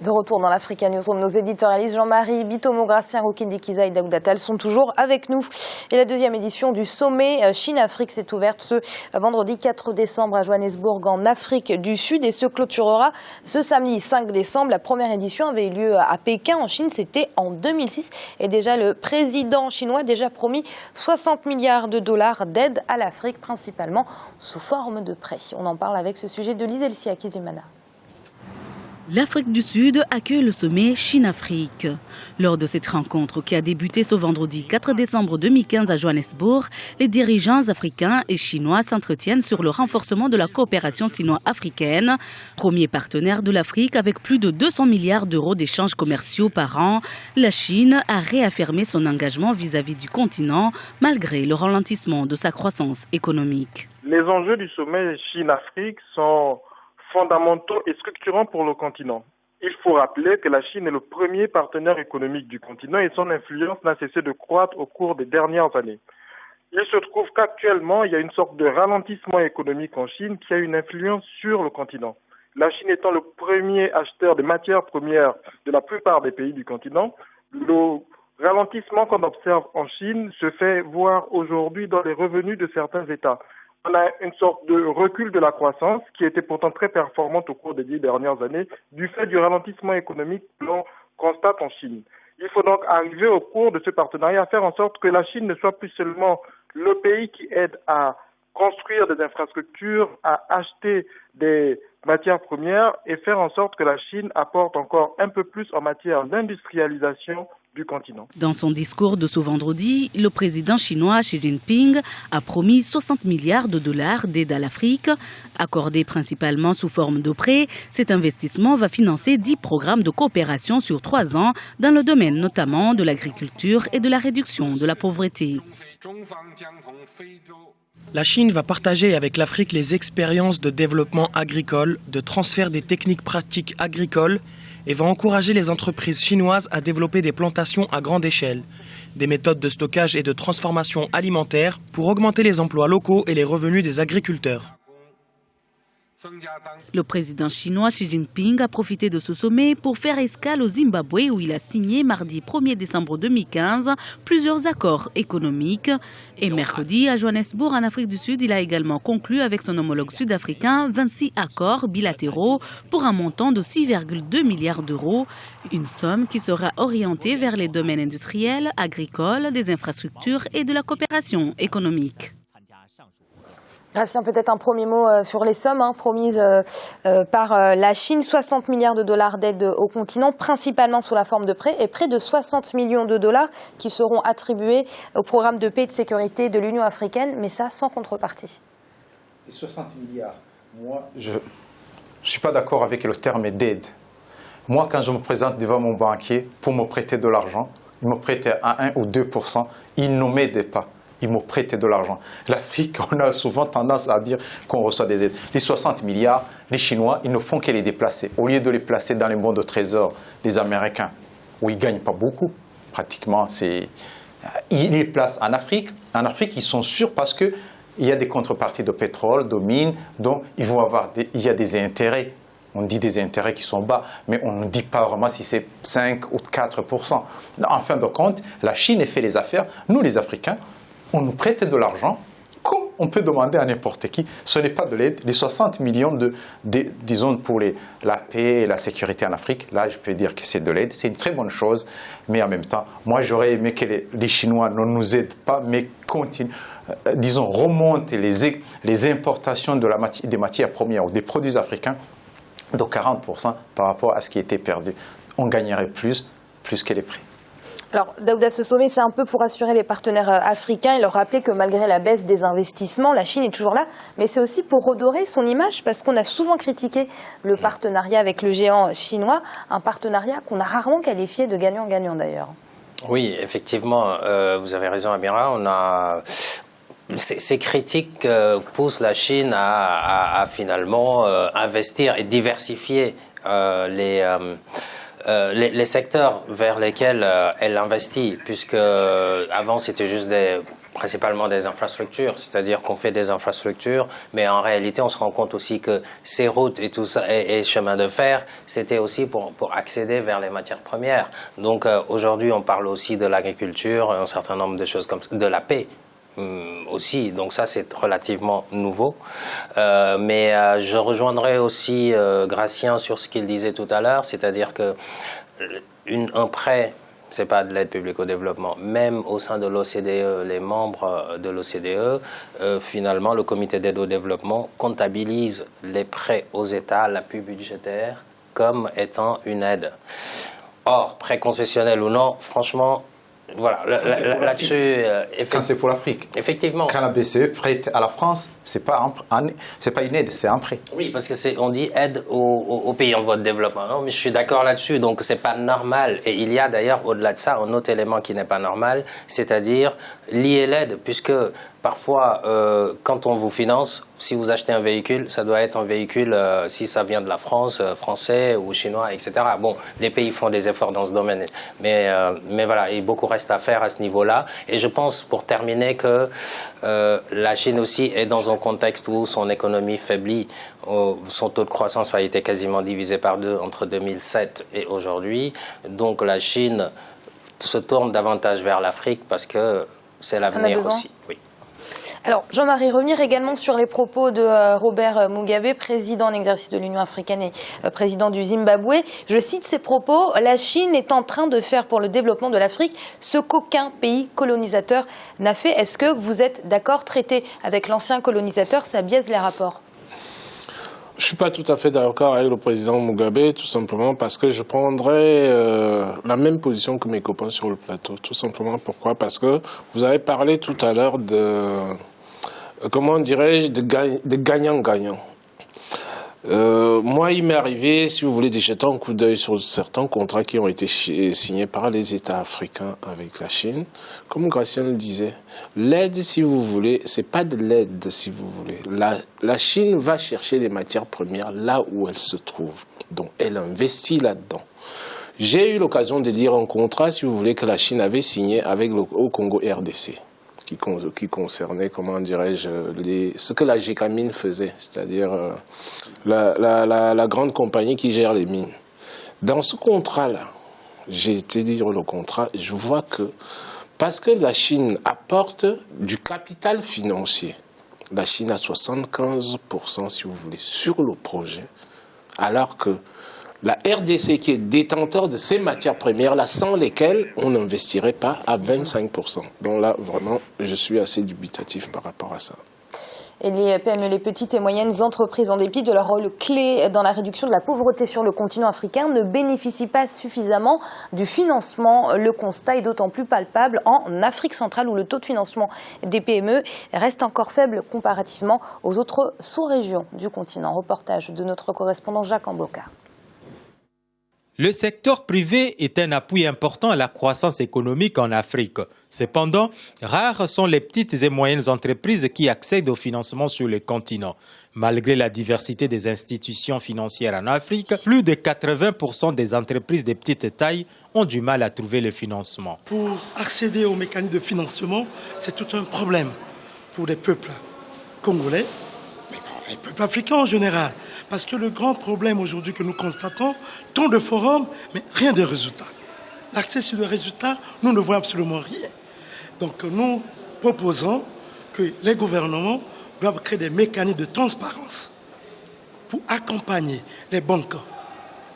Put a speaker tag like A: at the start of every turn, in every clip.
A: De retour dans l'Africa Newsroom, nos éditorialistes Jean-Marie Bitomo, Gracien Rukindi Kiza et Daouda Tal sont toujours avec nous. Et la deuxième édition du sommet Chine-Afrique s'est ouverte ce vendredi 4 décembre à Johannesburg en Afrique du Sud et se clôturera ce samedi 5 décembre. La première édition avait eu lieu à Pékin en Chine, c'était en 2006. Et déjà le président chinois a déjà promis 60 milliards de dollars d'aide à l'Afrique, principalement sous forme de prêts. On en parle avec ce sujet de Liselsia Kizimana.
B: L'Afrique du Sud accueille le sommet Chine-Afrique. Lors de cette rencontre qui a débuté ce vendredi 4 décembre 2015 à Johannesburg, les dirigeants africains et chinois s'entretiennent sur le renforcement de la coopération sino-africaine, premier partenaire de l'Afrique avec plus de 200 milliards d'euros d'échanges commerciaux par an. La Chine a réaffirmé son engagement vis-à-vis du continent malgré le ralentissement de sa croissance économique.
C: Les enjeux du sommet Chine-Afrique sont fondamentaux et structurants pour le continent. Il faut rappeler que la Chine est le premier partenaire économique du continent et son influence n'a cessé de croître au cours des dernières années. Il se trouve qu'actuellement, il y a une sorte de ralentissement économique en Chine qui a une influence sur le continent. La Chine étant le premier acheteur de matières premières de la plupart des pays du continent, le ralentissement qu'on observe en Chine se fait voir aujourd'hui dans les revenus de certains États. On a une sorte de recul de la croissance qui était pourtant très performante au cours des 10 dernières années du fait du ralentissement économique que l'on constate en Chine. Il faut donc arriver au cours de ce partenariat à faire en sorte que la Chine ne soit plus seulement le pays qui aide à construire des infrastructures, à acheter des matières premières et faire en sorte que la Chine apporte encore un peu plus en matière d'industrialisation du continent.
B: Dans son discours de ce vendredi, le président chinois Xi Jinping a promis 60 milliards de dollars d'aide à l'Afrique. Accordé principalement sous forme de prêts, cet investissement va financer 10 programmes de coopération sur 3 ans dans le domaine notamment de l'agriculture et de la réduction de la pauvreté.
D: La Chine va partager avec l'Afrique les expériences de développement agricole, de transfert des techniques pratiques agricoles et va encourager les entreprises chinoises à développer des plantations à grande échelle, des méthodes de stockage et de transformation alimentaire pour augmenter les emplois locaux et les revenus des agriculteurs.
B: Le président chinois Xi Jinping a profité de ce sommet pour faire escale au Zimbabwe où il a signé mardi 1er décembre 2015 plusieurs accords économiques. Et mercredi à Johannesburg en Afrique du Sud, il a également conclu avec son homologue sud-africain 26 accords bilatéraux pour un montant de 6,2 milliards d'euros. Une somme qui sera orientée vers les domaines industriels, agricoles, des infrastructures et de la coopération économique.
A: Gracien, peut-être un premier mot sur les sommes promises par la Chine. 60 milliards de dollars d'aide au continent, principalement sous la forme de prêts, et près de 60 millions de dollars qui seront attribués au programme de paix et de sécurité de l'Union africaine, mais ça sans contrepartie.
E: Les 60 milliards, moi, je ne suis pas d'accord avec le terme d'aide. Moi, quand je me présente devant mon banquier pour me prêter de l'argent, il me prêtait à 1 ou 2%, il ne m'aidait pas. Ils m'ont prêté de l'argent. L'Afrique, on a souvent tendance à dire qu'on reçoit des aides. Les 60 milliards, les Chinois, ils ne font que les déplacer. Au lieu de les placer dans les bons de trésor des Américains, où ils ne gagnent pas beaucoup, pratiquement, ils les placent en Afrique. En Afrique, ils sont sûrs parce qu'il y a des contreparties de pétrole, de mines, donc il y a des intérêts. On dit des intérêts qui sont bas, mais on ne dit pas vraiment si c'est 5 ou 4%. En fin de compte, la Chine fait les affaires. Nous, les Africains, on nous prête de l'argent, comme on peut demander à n'importe qui. Ce n'est pas de l'aide. Les 60 millions disons, pour la paix et la sécurité en Afrique, là, je peux dire que c'est de l'aide. C'est une très bonne chose. Mais en même temps, moi, j'aurais aimé que les Chinois ne nous aident pas, mais continuent, remontent les importations des matières premières ou des produits africains de 40% par rapport à ce qui était perdu. On gagnerait plus que les prix.
A: Alors, Daouda, ce sommet, c'est un peu pour rassurer les partenaires africains et leur rappeler que malgré la baisse des investissements, la Chine est toujours là. Mais c'est aussi pour redorer son image parce qu'on a souvent critiqué le partenariat avec le géant chinois, un partenariat qu'on a rarement qualifié de gagnant-gagnant d'ailleurs.
F: Oui, effectivement, vous avez raison, Amira. Ces critiques poussent la Chine à finalement investir et diversifier les secteurs vers lesquels elle investit, puisque avant c'était juste principalement des infrastructures, c'est-à-dire qu'on fait des infrastructures, mais en réalité, on se rend compte aussi que ces routes et tout ça, et chemins de fer, c'était aussi pour accéder vers les matières premières. Donc aujourd'hui, on parle aussi de l'agriculture, un certain nombre de choses comme ça, de la paix. Aussi, donc ça c'est relativement nouveau, mais je rejoindrai aussi Gratien sur ce qu'il disait tout à l'heure, c'est-à-dire que un prêt, c'est pas de l'aide publique au développement, même au sein de l'OCDE, les membres de l'OCDE, finalement le comité d'aide au développement comptabilise les prêts aux États, l'appui budgétaire, comme étant une aide. Or, prêt concessionnel ou non, franchement, voilà, là-dessus...
E: Quand c'est pour l'Afrique.
F: Effectivement.
E: Quand la BCE prête à la France, c'est pas une aide, c'est un prêt.
F: Oui, parce que on dit aide aux pays en voie de développement. Non, mais je suis d'accord là-dessus, donc c'est pas normal. Et il y a d'ailleurs, au-delà de ça, un autre élément qui n'est pas normal, c'est-à-dire lier l'aide, puisque parfois, quand on vous finance, si vous achetez un véhicule, ça doit être un véhicule, si ça vient de la France, français ou chinois, etc. Bon, les pays font des efforts dans ce domaine, mais voilà, et beaucoup reste à faire à ce niveau-là. Et je pense, pour terminer, que la Chine aussi est dans un contexte où son économie faiblit. Son taux de croissance a été quasiment divisé par 2 entre 2007 et aujourd'hui. Donc la Chine se tourne davantage vers l'Afrique parce que c'est l'avenir aussi. Oui.
A: Alors, Jean-Marie, revenir également sur les propos de Robert Mugabe, président en exercice de l'Union africaine et président du Zimbabwe. Je cite ses propos, « La Chine est en train de faire pour le développement de l'Afrique ce qu'aucun pays colonisateur n'a fait ». Est-ce que vous êtes d'accord, traiter avec l'ancien colonisateur, ça biaise les rapports ?
G: Je ne suis pas tout à fait d'accord avec le président Mugabe, tout simplement parce que je prendrais la même position que mes copains sur le plateau. Tout simplement pourquoi ? Parce que vous avez parlé tout à l'heure de, comment dirais-je, de gagnant-gagnant. Moi, il m'est arrivé, si vous voulez, de jeter un coup d'œil sur certains contrats qui ont été signés par les États africains avec la Chine. Comme Gratien le disait, l'aide, si vous voulez, c'est pas de l'aide, si vous voulez. La Chine va chercher les matières premières là où elles se trouvent. Donc, elle investit là-dedans. J'ai eu l'occasion de lire un contrat, si vous voulez, que la Chine avait signé avec au Congo RDC. Qui concernait, comment dirais-je, ce que la GECAMINE faisait, c'est-à-dire la grande compagnie qui gère les mines. Dans ce contrat-là, j'ai été lire le contrat, je vois que, parce que la Chine apporte du capital financier, la Chine a 75%, si vous voulez, sur le projet, alors que la RDC, qui est détenteur de ces matières premières-là, sans lesquelles on n'investirait pas à 25%. Donc là, vraiment, je suis assez dubitatif par rapport à ça.
A: Et les PME, les petites et moyennes entreprises, en dépit de leur rôle clé dans la réduction de la pauvreté sur le continent africain, ne bénéficient pas suffisamment du financement. Le constat est d'autant plus palpable en Afrique centrale, où le taux de financement des PME reste encore faible comparativement aux autres sous-régions du continent. Reportage de notre correspondant Jacques Amboka.
H: Le secteur privé est un appui important à la croissance économique en Afrique. Cependant, rares sont les petites et moyennes entreprises qui accèdent au financement sur le continent. Malgré la diversité des institutions financières en Afrique, plus de 80% des entreprises de petite taille ont du mal à trouver le financement.
I: Pour accéder aux mécanismes de financement, c'est tout un problème pour les peuples congolais, mais pour les peuples africains en général. Parce que le grand problème aujourd'hui que nous constatons, tant de forums, mais rien de résultat. L'accès sur le résultat, nous ne voyons absolument rien. Donc nous proposons que les gouvernements doivent créer des mécanismes de transparence pour accompagner les banques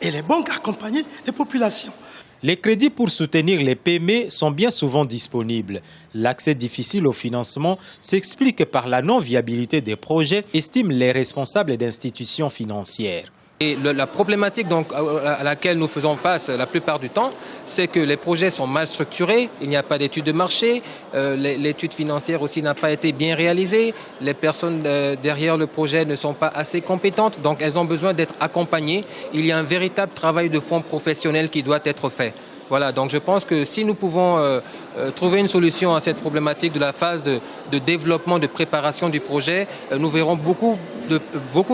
I: et les banques accompagner les populations.
H: Les crédits pour soutenir les PME sont bien souvent disponibles. L'accès difficile au financement s'explique par la non-viabilité des projets, estiment les responsables d'institutions financières.
J: Et la problématique donc, à laquelle nous faisons face la plupart du temps, c'est que les projets sont mal structurés, il n'y a pas d'études de marché, l'étude financière aussi n'a pas été bien réalisée, les personnes derrière le projet ne sont pas assez compétentes, donc elles ont besoin d'être accompagnées. Il y a un véritable travail de fond professionnel qui doit être fait. Voilà, donc je pense que si nous pouvons trouver une solution à cette problématique de la phase de développement, de préparation du projet, nous verrons beaucoup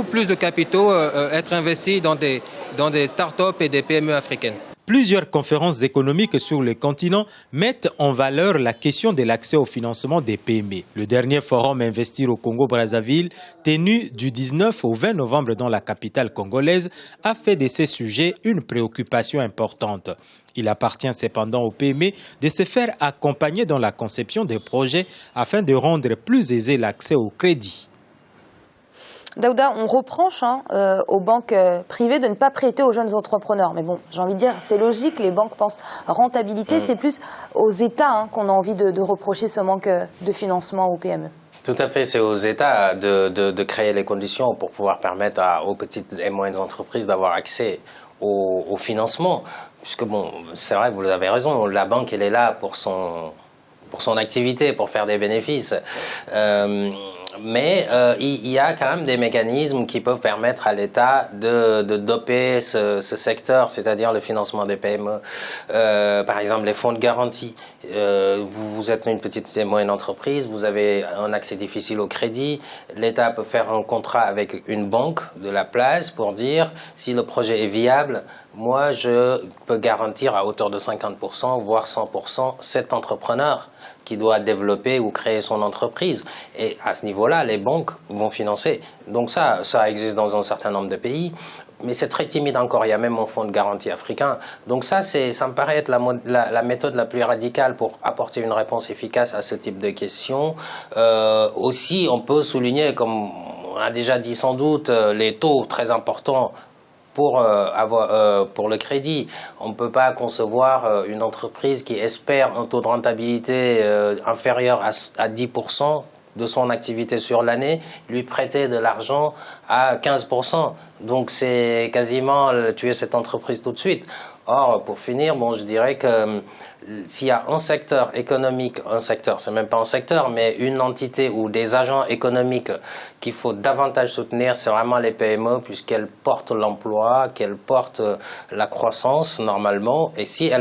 J: plus de capitaux être investis dans des start-up et des PME africaines.
H: Plusieurs conférences économiques sur le continent mettent en valeur la question de l'accès au financement des PME. Le dernier forum Investir au Congo-Brazzaville, tenu du 19 au 20 novembre dans la capitale congolaise, a fait de ces sujets une préoccupation importante. Il appartient cependant aux PME de se faire accompagner dans la conception des projets afin de rendre plus aisé l'accès au crédit.
A: Daouda, on reproche aux banques privées de ne pas prêter aux jeunes entrepreneurs. Mais bon, j'ai envie de dire, c'est logique, les banques pensent rentabilité. C'est plus aux États qu'on a envie de reprocher ce manque de financement aux PME.
F: Tout à fait, c'est aux États de créer les conditions pour pouvoir permettre aux petites et moyennes entreprises d'avoir accès au financement. Puisque bon, c'est vrai, vous avez raison, la banque, elle est là pour son activité, pour faire des bénéfices. Mais il y a quand même des mécanismes qui peuvent permettre à l'État de doper ce secteur, c'est-à-dire le financement des PME. Par exemple, les fonds de garantie. Vous êtes une petite et moyenne entreprise, vous avez un accès difficile au crédit. L'État peut faire un contrat avec une banque de la place pour dire si le projet est viable, moi je peux garantir à hauteur de 50%, voire 100%, cet entrepreneur qui doit développer ou créer son entreprise. Et à ce niveau-là, les banques vont financer. Donc ça existe dans un certain nombre de pays, mais c'est très timide encore. Il y a même un fonds de garantie africain. Donc ça me paraît être la méthode la plus radicale pour apporter une réponse efficace à ce type de questions. Aussi, on peut souligner, comme on a déjà dit sans doute, les taux très importants pour le crédit. On ne peut pas concevoir une entreprise qui espère un taux de rentabilité inférieur à 10% de son activité sur l'année, lui prêter de l'argent à 15%. Donc c'est quasiment tuer cette entreprise tout de suite. Or, pour finir, bon, je dirais que s'il y a un secteur économique, c'est même pas un secteur, mais une entité ou des agents économiques qu'il faut davantage soutenir, c'est vraiment les PME, puisqu'elles portent l'emploi, qu'elles portent la croissance normalement. Et si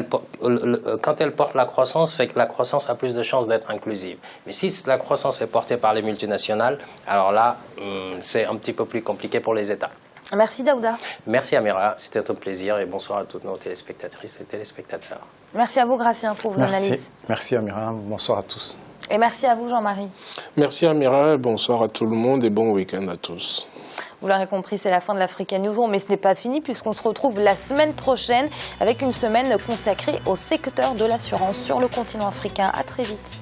F: quand elles portent la croissance, c'est que la croissance a plus de chances d'être inclusive. Mais si la croissance est portée par les multinationales, alors là, c'est un petit peu plus compliqué pour les États.
A: Merci Daouda.
F: Merci Amira, c'était un plaisir et bonsoir à toutes nos téléspectatrices et téléspectateurs.
A: Merci à vous Gratien pour vos analyses.
E: Merci Amira, bonsoir à tous.
A: Et merci à vous Jean-Marie.
G: Merci Amira, bonsoir à tout le monde et bon week-end à tous.
A: Vous l'aurez compris, c'est la fin de l'Africa Newsroom, mais ce n'est pas fini puisqu'on se retrouve la semaine prochaine avec une semaine consacrée au secteur de l'assurance sur le continent africain. À très vite.